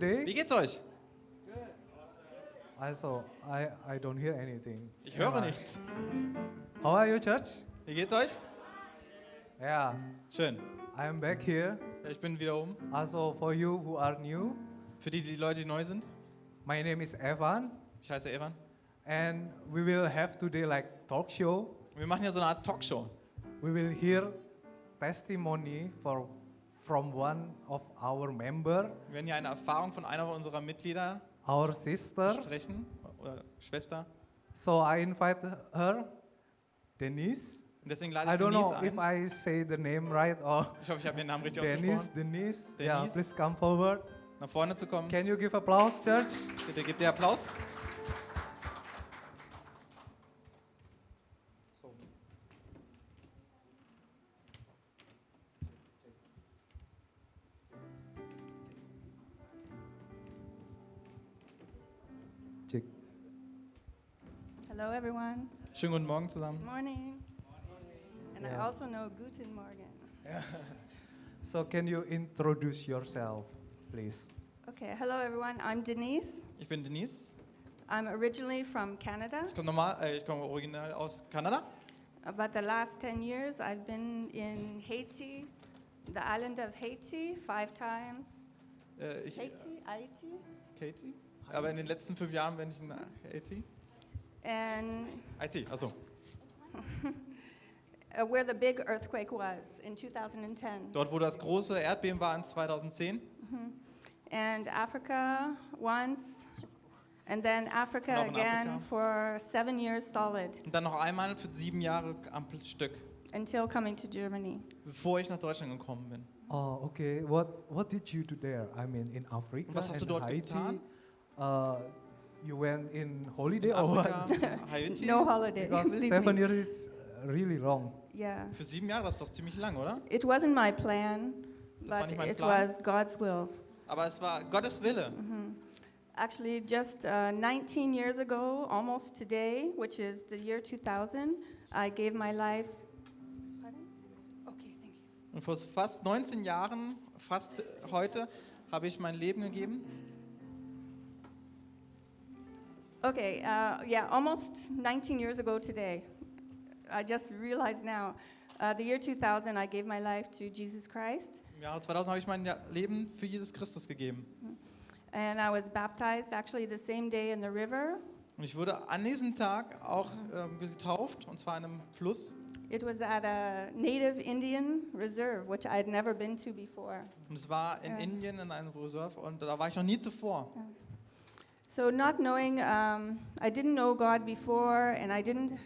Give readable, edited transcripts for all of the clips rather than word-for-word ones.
Wie geht's euch? Also, I don't hear anything. Ich höre nichts. How are you, church? Wie geht's euch? Yeah, Schön. I am back here. Ja, ich bin wieder oben. Also, for you who are new, Für die Leute, die neu sind. my name is Evan, Ich heiße Evan. and we will have today like talk show. Wir machen hier so eine Art Talkshow. We will hear testimony from one of our member, Wir werden hier eine Erfahrung von einer unserer Mitglieder our sisters. sprechen. Oder Schwester. So I invite her, Denise. Und deswegen lade I ich don't Denise know if ein. I say the name right or Ich hoffe, ich habe ihren Namen richtig Denise. ausgesprochen. Yeah, Denise. please come forward. Nach vorne zu kommen. Can you give applause, church? Bitte gebt ihr Applaus. Check. Hello, everyone. Schönen guten Morgen zusammen. Morning. And I Yeah. also know Guten Morgen. So can you introduce yourself, please? Okay, hello, everyone. I'm Denise. Ich bin Denise. I'm originally from Canada, Ich komme original aus Kanada. but the last 10 years I've been in Haiti, the island of Haiti, 5 times. Haiti. Katie? Aber in den letzten 5 Jahren bin ich in Haiti. And IT, achso. where the big earthquake was in 2010. Dort, wo das große Erdbeben war in 2010. And Africa once, and then Africa Noch in again Afrika. for 7 years solid, Und dann noch einmal für 7 Jahre am Stück, until coming to Germany. bevor ich nach Deutschland gekommen bin. Oh, okay. What did you do there? I mean, in Africa Und was hast du and dort Haiti? getan? You went in holiday In or Afrika, what? Haiti. No holiday. Because believe 7 me. years is really long. Yeah. Für 7 Jahre, das ist doch ziemlich lang, oder? It wasn't my plan, Das war but nicht mein it Plan. was God's will. Aber es war Gottes Wille. Actually, just 19 years ago, almost today, which is the year 2000, I gave my life. Pardon? Okay, thank you. Und vor fast 19 Jahren, fast heute, habe ich mein Leben gegeben. Okay, yeah, almost 19 years ago today. I just realized now. The year 2000, I gave my life to Jesus Christ, Im Jahre 2000 habe ich mein Leben für Jesus Christus gegeben. and I was baptized actually the same day in the river. Und ich wurde an diesem Tag auch getauft, und zwar in einem Fluss. It was at a native Indian reserve, which I had never been to before. Und es war in Ja. Indien in einem Reserve, und da war ich noch nie zuvor. So not knowing, I didn't know God before, and I didn't,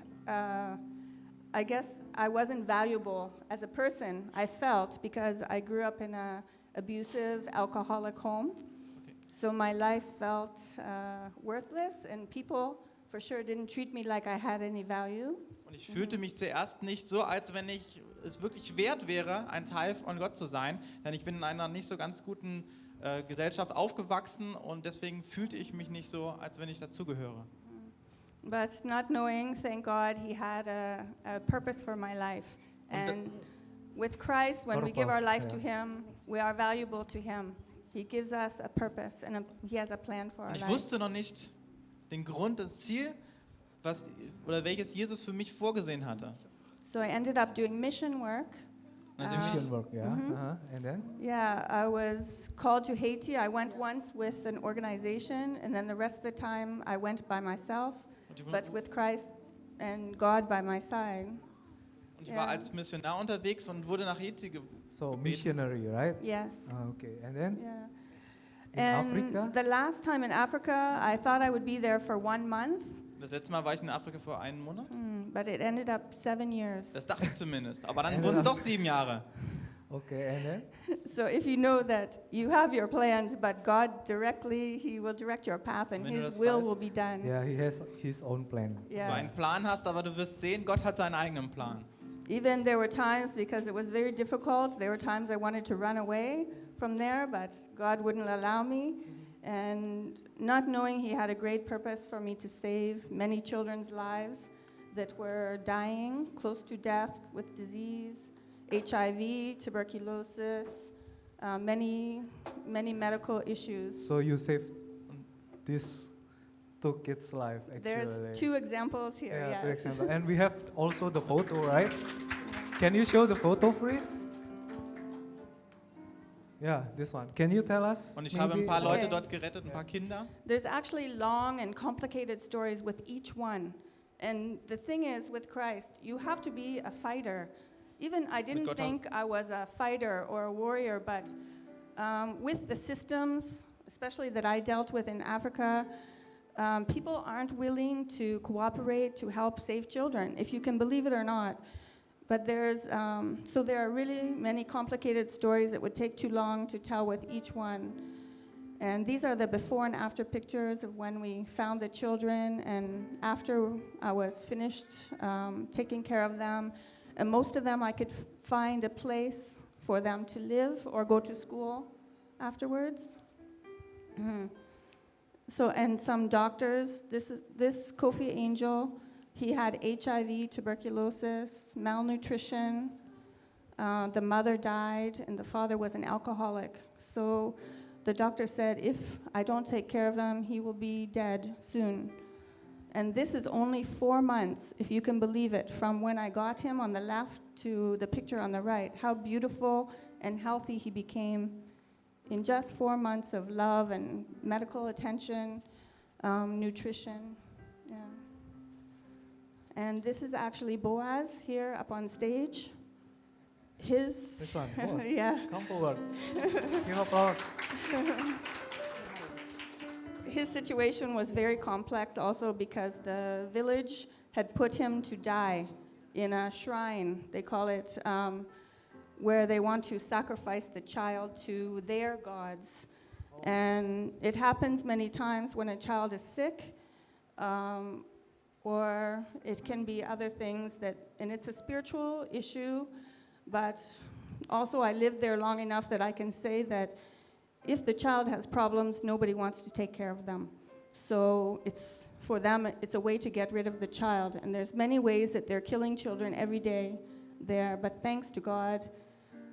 I guess I wasn't valuable as a person, I felt, because I grew up in a abusive, alcoholic home. So my life felt worthless, and people for sure didn't treat me like I had any value. Und ich fühlte mich zuerst nicht so, als wenn ich es wirklich wert wäre, ein Teil von Gott zu sein. Denn ich bin in einer nicht so ganz guten Gesellschaft aufgewachsen, und deswegen fühlte ich mich nicht so, als wenn ich dazugehöre. But not knowing, thank God, He had a purpose for my life. And with Christ, when we give our life to Him, we are valuable to Him. He gives us a purpose, and He has a plan for our Und ich life. wusste noch nicht den Grund, das Ziel, welches Jesus für mich vorgesehen hatte. So I ended up doing mission work. Also Mission work, yeah. And then? Yeah, I was called to Haiti. I went once with an organization, and then the rest of the time I went by myself, but with Christ and God by my side. Und ich war als Missionar unterwegs und wurde nach Haiti So gebeten. missionary, right? Yes. Okay. And then Yeah. in And Africa? the last time in Africa, I thought I would be there for 1 month, Das letzte Mal war ich in Afrika für einen Monat. but it ended up 7 years. Das dachte ich zumindest. Aber dann wurden es doch 7 Jahre. Okay, and then? So if you know that you have your plans, but God directly, He will direct your path, and Wenn du His das will weißt. will be done. Yeah, he has his own plan. Yes. So einen Plan hast, aber du wirst sehen, Gott hat seinen eigenen Plan. Even there were times, because it was very difficult, there were times I wanted to run away from there, but God wouldn't allow me. And not knowing He had a great purpose for me to save many children's lives that were dying, close to death with disease, HIV, tuberculosis, many medical issues. So you saved this two kids' life, actually. There's 2 examples here. Yeah, yes. 2 examples. And we have also the photo, right? Can you show the photo, please? Yeah, this one. Can you tell us? Und ich habe ein maybe? paar Leute Okay. dort gerettet, ein paar Kinder. There's actually long and complicated stories with each one. And the thing is, with Christ, you have to be a fighter. Even I didn't Gott think I was a fighter or a warrior, but with the systems, especially that I dealt with in Africa, people aren't willing to cooperate to help save children, if you can believe it or not. But so there are really many complicated stories that would take too long to tell with each one. And these are the before and after pictures of when we found the children and after I was finished taking care of them. And most of them I could find a place for them to live or go to school afterwards. So, and some doctors, this Kofi Angel, he had HIV, tuberculosis, malnutrition. The mother died, and the father was an alcoholic. So the doctor said, if I don't take care of him, he will be dead soon. And this is only 4 months, if you can believe it, from when I got him on the left to the picture on the right. How beautiful and healthy he became in just 4 months of love and medical attention, nutrition. Yeah. And this is actually Boaz here up on stage. His This one, boss. yeah. Come forward. Give applause. His situation was very complex also because the village had put him to die in a shrine, they call it, where they want to sacrifice the child to their gods. And it happens many times when a child is sick, or it can be other things and it's a spiritual issue, but also I lived there long enough that I can say that if the child has problems, nobody wants to take care of them. So for them, it's a way to get rid of the child. And there's many ways that they're killing children every day there. But thanks to God,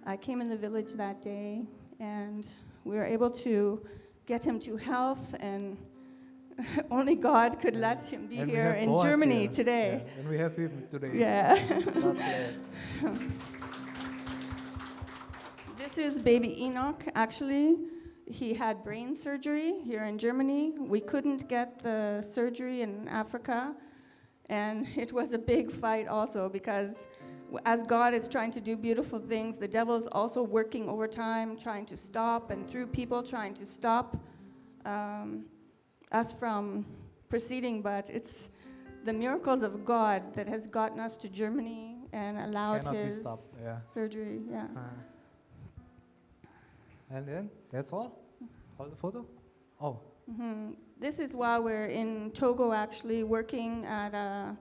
I came in the village that day, and we were able to get him to health, and only God could let him be And we here have in Boaz Germany here. today. Yeah, and we have him today. Yeah. God bless. This is baby Enoch, actually. He had brain surgery here in Germany. We couldn't get the surgery in Africa, and it was a big fight also because as God is trying to do beautiful things, the devil is also working overtime, trying to stop, and through people trying to stop us from proceeding. But it's the miracles of God that has gotten us to Germany and allowed Cannot be his stopped, yeah. surgery. Yeah. And then, that's all? All the photo? Oh. This is while we're in Togo, actually, working at a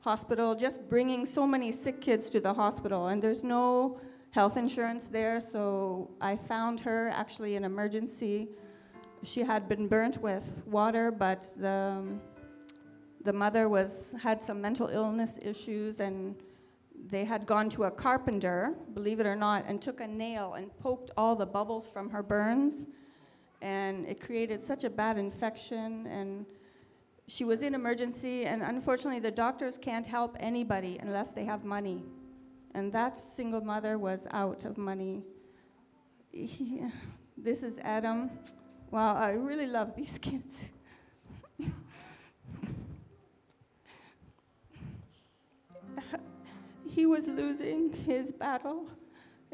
hospital, just bringing so many sick kids to the hospital. And there's no health insurance there, so I found her actually in emergency. She had been burnt with water, but the mother had some mental illness issues, and they had gone to a carpenter, believe it or not, and took a nail and poked all the bubbles from her burns. And it created such a bad infection, and she was in emergency, and unfortunately the doctors can't help anybody unless they have money. And that single mother was out of money. This is Adam. Wow, I really love these kids. He was losing his battle,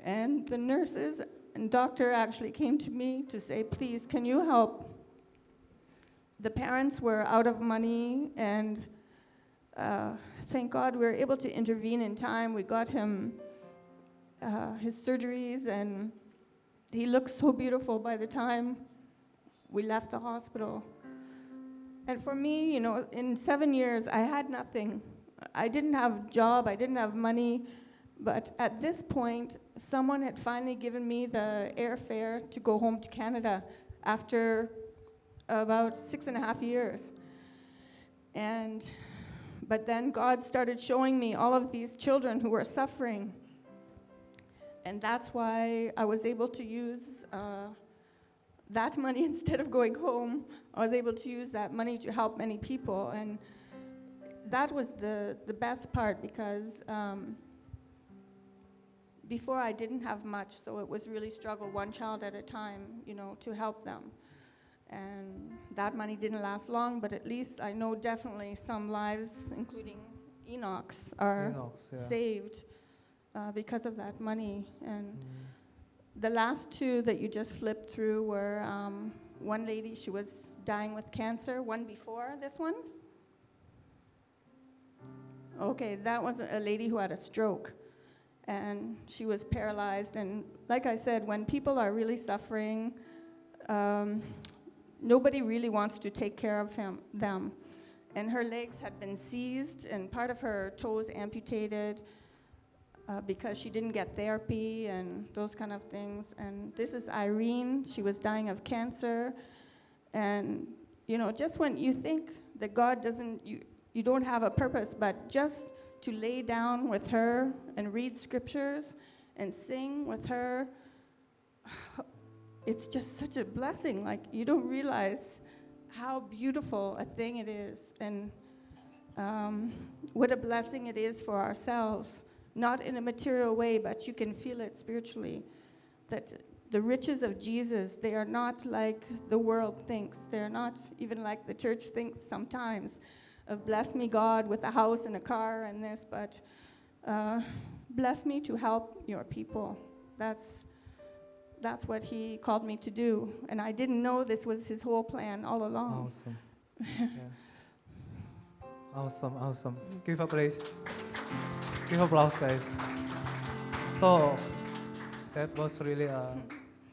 and the nurses and doctor actually came to me to say, please, can you help? The parents were out of money, and thank God we were able to intervene in time. We got him his surgeries, and he looked so beautiful by the time we left the hospital. And for me, in 7 years, I had nothing. I didn't have a job, I didn't have money, but at this point, someone had finally given me the airfare to go home to Canada after about 6.5 years. But then God started showing me all of these children who were suffering. And that's why I was able to use that money instead of going home. I was able to use that money to help many people. And that was the best part because before I didn't have much, so it was really struggle one child at a time, to help them. And that money didn't last long, but at least I know definitely some lives, including Enoch's, are saved because of that money. And the last two that you just flipped through were one lady, she was dying with cancer, one before this one. Okay, that was a lady who had a stroke, and she was paralyzed. And like I said, when people are really suffering, nobody really wants to take care of them. And her legs had been seized, and part of her toes amputated because she didn't get therapy and those kind of things. And this is Irene. She was dying of cancer. And, just when you think that God doesn't, you don't have a purpose, but just to lay down with her and read scriptures and sing with her, it's just such a blessing. Like, you don't realize how beautiful a thing it is, and what a blessing it is for ourselves, not in a material way, but you can feel it spiritually, that the riches of Jesus, they are not like the world thinks. They're not even like the church thinks sometimes of bless me, God, with a house and a car and this, but bless me to help your people. That's what he called me to do. And I didn't know this was his whole plan all along. Awesome. Yeah. Awesome. Give a praise. Give applause, guys. So, that was really an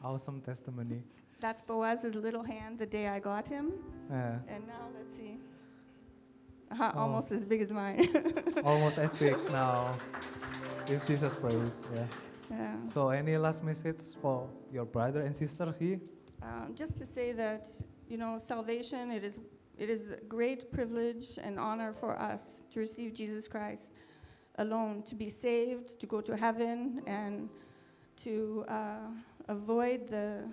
awesome testimony. That's Boaz's little hand the day I got him. Yeah. And now, let's see. Almost as big as mine. Almost as big now. Give Jesus praise. Yeah. Yeah. So, any last message for your brother and sisters here? Just to say that, salvation, it is a great privilege and honor for us to receive Jesus Christ alone, to be saved, to go to heaven, and to avoid the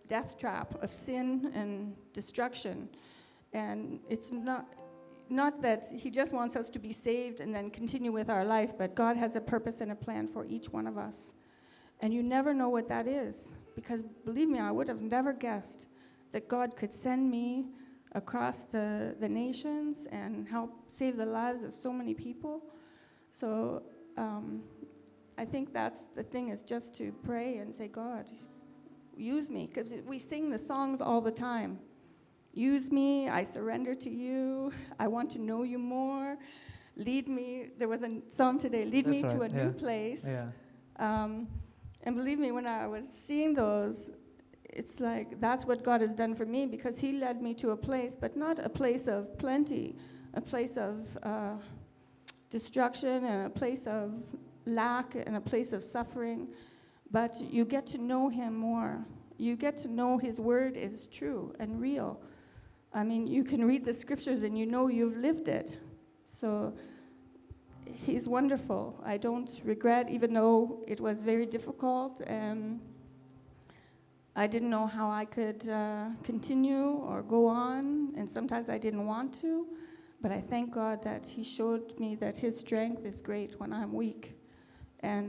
death trap of sin and destruction. And it's not that he just wants us to be saved and then continue with our life, but God has a purpose and a plan for each one of us. And you never know what that is, because believe me, I would have never guessed that God could send me across the nations and help save the lives of so many people. So I think that's the thing, is just to pray and say, God, use me, because we sing the songs all the time. Use me, I surrender to you, I want to know you more. Lead me, there was a song today, lead me to a new place. Yeah. And believe me, when I was seeing those, it's like that's what God has done for me, because he led me to a place, but not a place of plenty, a place of destruction and a place of lack and a place of suffering. But you get to know him more. You get to know his word is true and real. I mean, you can read the scriptures and you've lived it. So he's wonderful. I don't regret, even though it was very difficult and I didn't know how I could continue or go on, and sometimes I didn't want to, but I thank God that he showed me that his strength is great when I'm weak. And